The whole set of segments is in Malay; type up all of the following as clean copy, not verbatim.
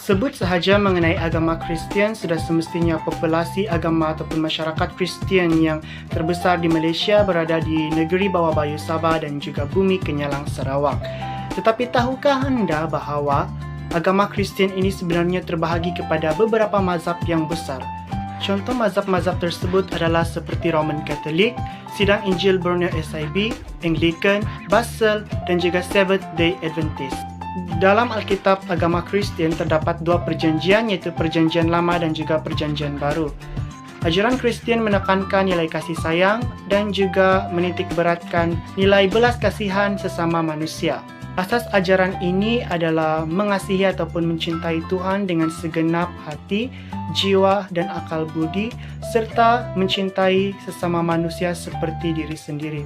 Sebut sahaja mengenai agama Kristian, sudah semestinya populasi agama ataupun masyarakat Kristian yang terbesar di Malaysia berada di negeri bawah Bayu Sabah dan juga bumi Kenyalang Sarawak. Tetapi tahukah anda bahawa agama Kristian ini sebenarnya terbahagi kepada beberapa mazhab yang besar? Contoh mazhab-mazhab tersebut adalah seperti Roman Catholic, Sidang Injil Borneo SIB, Anglican, Basel dan juga Seventh-day Adventist. Dalam Alkitab agama Kristian terdapat dua perjanjian, iaitu Perjanjian Lama dan juga Perjanjian Baru. Ajaran Kristian menekankan nilai kasih sayang dan juga menitik beratkan nilai belas kasihan sesama manusia. Asas ajaran ini adalah mengasihi ataupun mencintai Tuhan dengan segenap hati, jiwa dan akal budi, serta mencintai sesama manusia seperti diri sendiri.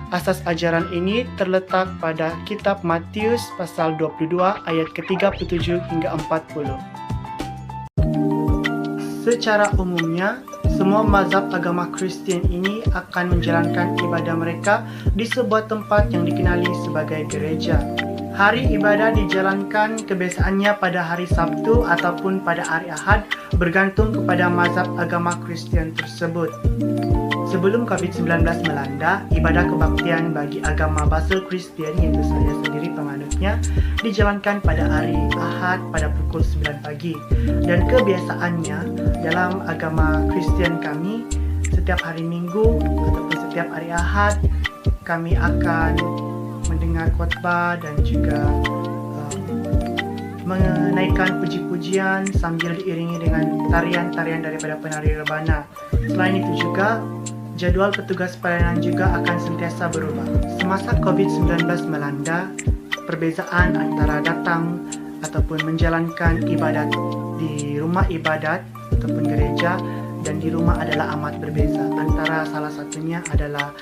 Asas ajaran ini terletak pada kitab Matius pasal 22 ayat ke-37 hingga 40. Secara umumnya, semua mazhab agama Kristian ini akan menjalankan ibadah mereka di sebuah tempat yang dikenali sebagai gereja. Hari ibadah dijalankan kebiasaannya pada hari Sabtu ataupun pada hari Ahad, bergantung kepada mazhab agama Kristian tersebut. Sebelum COVID-19 melanda, ibadah kebaktian bagi agama Basel Kristian, iaitu saya sendiri penganutnya, dijalankan pada hari Ahad pada pukul 9 pagi. Dan kebiasaannya dalam agama Kristian kami, setiap hari Minggu ataupun setiap hari Ahad, kami akan mendengar khotbah dan juga menaikkan puji-pujian sambil diiringi dengan tarian-tarian daripada penari rebana. Selain itu juga, jadual petugas pelayanan juga akan sentiasa berubah. Semasa COVID-19 melanda, perbezaan antara datang ataupun menjalankan ibadat di rumah ibadat ataupun gereja dan di rumah adalah amat berbeza. Antara salah satunya adalah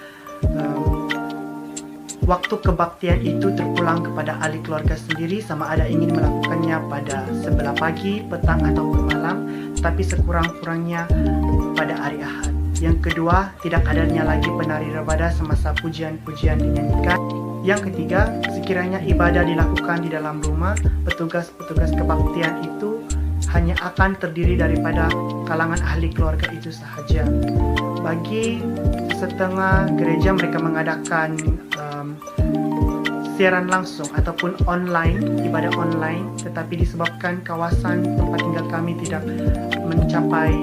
waktu kebaktian itu terpulang kepada ahli keluarga sendiri, sama ada ingin melakukannya pada sebelah pagi, petang ataupun malam, tapi sekurang-kurangnya pada hari Ahad. Yang kedua, tidak adanya lagi penari rebana semasa pujian-pujian dinyanyikan. Yang ketiga, sekiranya ibadah dilakukan di dalam rumah, petugas-petugas kebaktian itu hanya akan terdiri daripada kalangan ahli keluarga itu sahaja. Bagi setengah gereja, mereka mengadakan siaran langsung ataupun online, ibadah online, tetapi disebabkan kawasan tempat tinggal kami tidak mencapai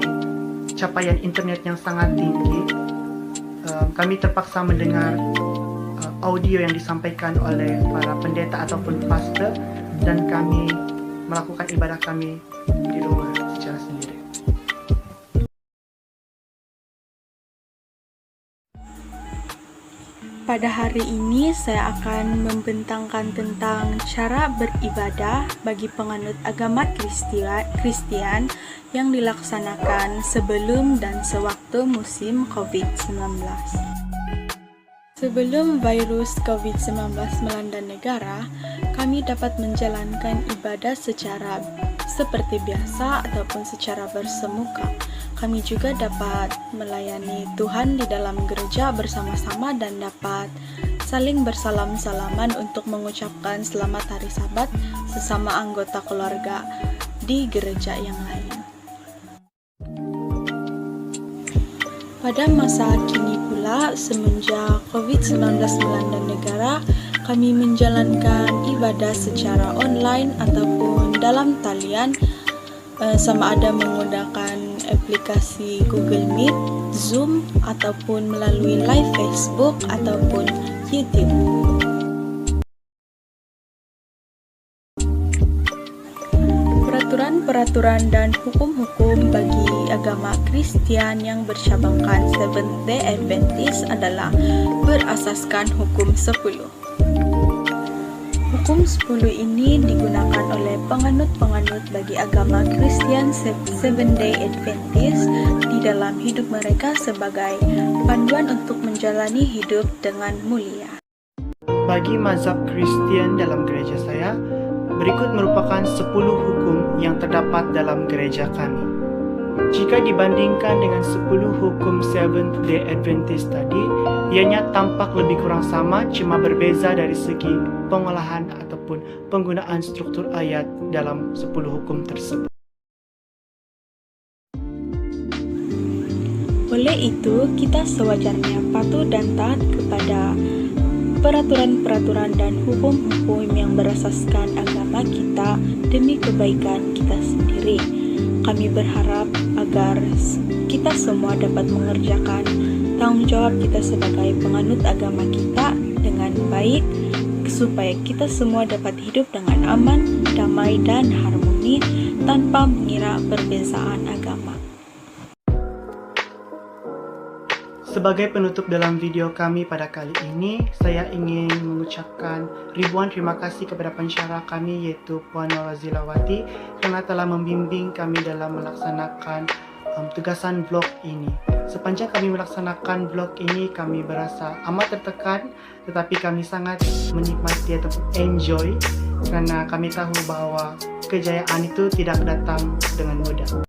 capaian internet yang sangat tinggi, kami terpaksa mendengar audio yang disampaikan oleh para pendeta ataupun pastor, dan kami melakukan ibadah kami di rumah secara sendiri. Pada hari ini saya akan membentangkan tentang cara beribadah bagi penganut agama Kristian yang dilaksanakan sebelum dan sewaktu musim COVID-19. Sebelum virus COVID-19 melanda negara, kami dapat menjalankan ibadah secara seperti biasa ataupun secara bersemuka. Kami juga dapat melayani Tuhan di dalam gereja bersama-sama dan dapat saling bersalam-salaman untuk mengucapkan selamat hari Sabat sesama anggota keluarga di gereja yang lain. Pada masa kini pula, semenjak COVID-19 melanda negara, kami menjalankan ibadah secara online ataupun dalam talian, sama ada menggunakan aplikasi Google Meet, Zoom, ataupun melalui live Facebook ataupun YouTube. Peraturan dan hukum-hukum bagi agama Kristian yang bercabangkan Seventh-day Adventist adalah berasaskan hukum 10. Hukum 10 ini digunakan oleh penganut-penganut bagi agama Kristian Seventh-day Adventist di dalam hidup mereka sebagai panduan untuk menjalani hidup dengan mulia. Bagi mazhab Kristian dalam gereja saya, berikut merupakan 10 hukum yang terdapat dalam gereja kami. Jika dibandingkan dengan 10 hukum Seventh-day Adventist tadi, ianya tampak lebih kurang sama, cuma berbeza dari segi pengolahan ataupun penggunaan struktur ayat dalam 10 hukum tersebut. Oleh itu, kita sewajarnya patuh dan taat kepada peraturan-peraturan dan hukum-hukum yang berasaskan agama kita demi kebaikan kita sendiri. Kami berharap agar kita semua dapat mengerjakan tanggung jawab kita sebagai penganut agama kita dengan baik, supaya kita semua dapat hidup dengan aman, damai, dan harmoni tanpa mengira perbezaan agama. Sebagai penutup dalam video kami pada kali ini, saya ingin mengucapkan ribuan terima kasih kepada pensyarah kami, yaitu Puan Nawazilawati, kerana telah membimbing kami dalam melaksanakan tugasan vlog ini. Sepanjang kami melaksanakan vlog ini, kami berasa amat tertekan, tetapi kami sangat menikmati ataupun enjoy, kerana kami tahu bahawa kejayaan itu tidak datang dengan mudah.